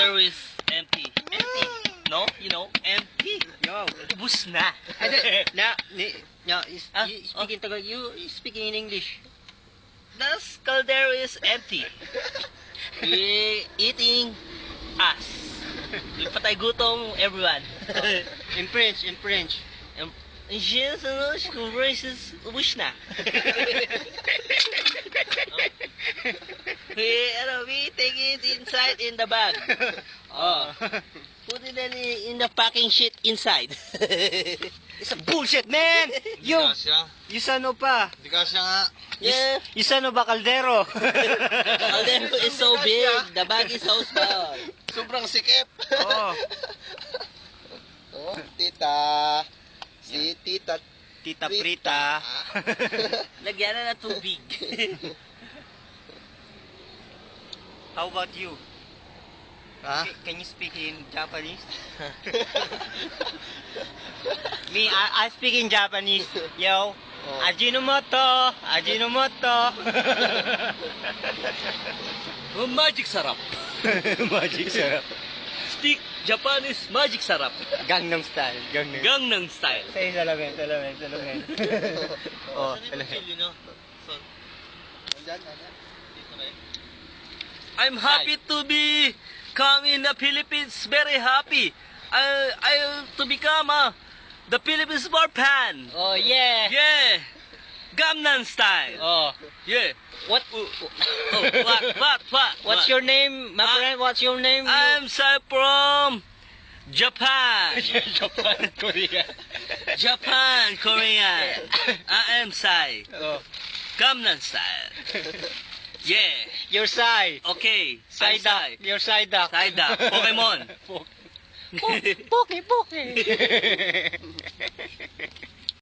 there is empty. Empty. No? You know, empty. Yo. Ubus na. No, you speaking Tagalog. You speaking in English. This caldero is empty. We eating us. We patay gutom everyone. In French, in French. Yes, converses ubus na. We take it inside in the bag. Oh. Put it in the packing shit inside. It's a bullshit, man! You sano pa? Hindi kasya nga. Yeah. You sano ba kaldero? Caldero is so big. The bag is so small. Sobrang sikip. Oh. Oh, tita. Si tita. Tita Prita. Lagyan na ng tubig. How about you? Ha? Can you speak in Japanese? Me, I speak in Japanese. Yo, Ajinomoto, Ajinomoto. Magic sarap. Magic sarap. Stick Japanese magic sarap. Gangnam style. Gangnam. Gangnam style. Say salamin, salamin, salamin. Oh, salamin. I'm happy to be come in the Philippines. Very happy. I to become the Philippines war pan. Oh, yeah. Yeah. Gangnam style. Oh, Yeah. what? What? What's your name, my friend? What's your name? I'm from Japan. Japan, Korea. Japan, Korea. I am Sai. Oh, Gangnam style. Yeah. your side. Okay. Side I'm up. Sai. Your side up. Side up. Pokemon. Poke, poke.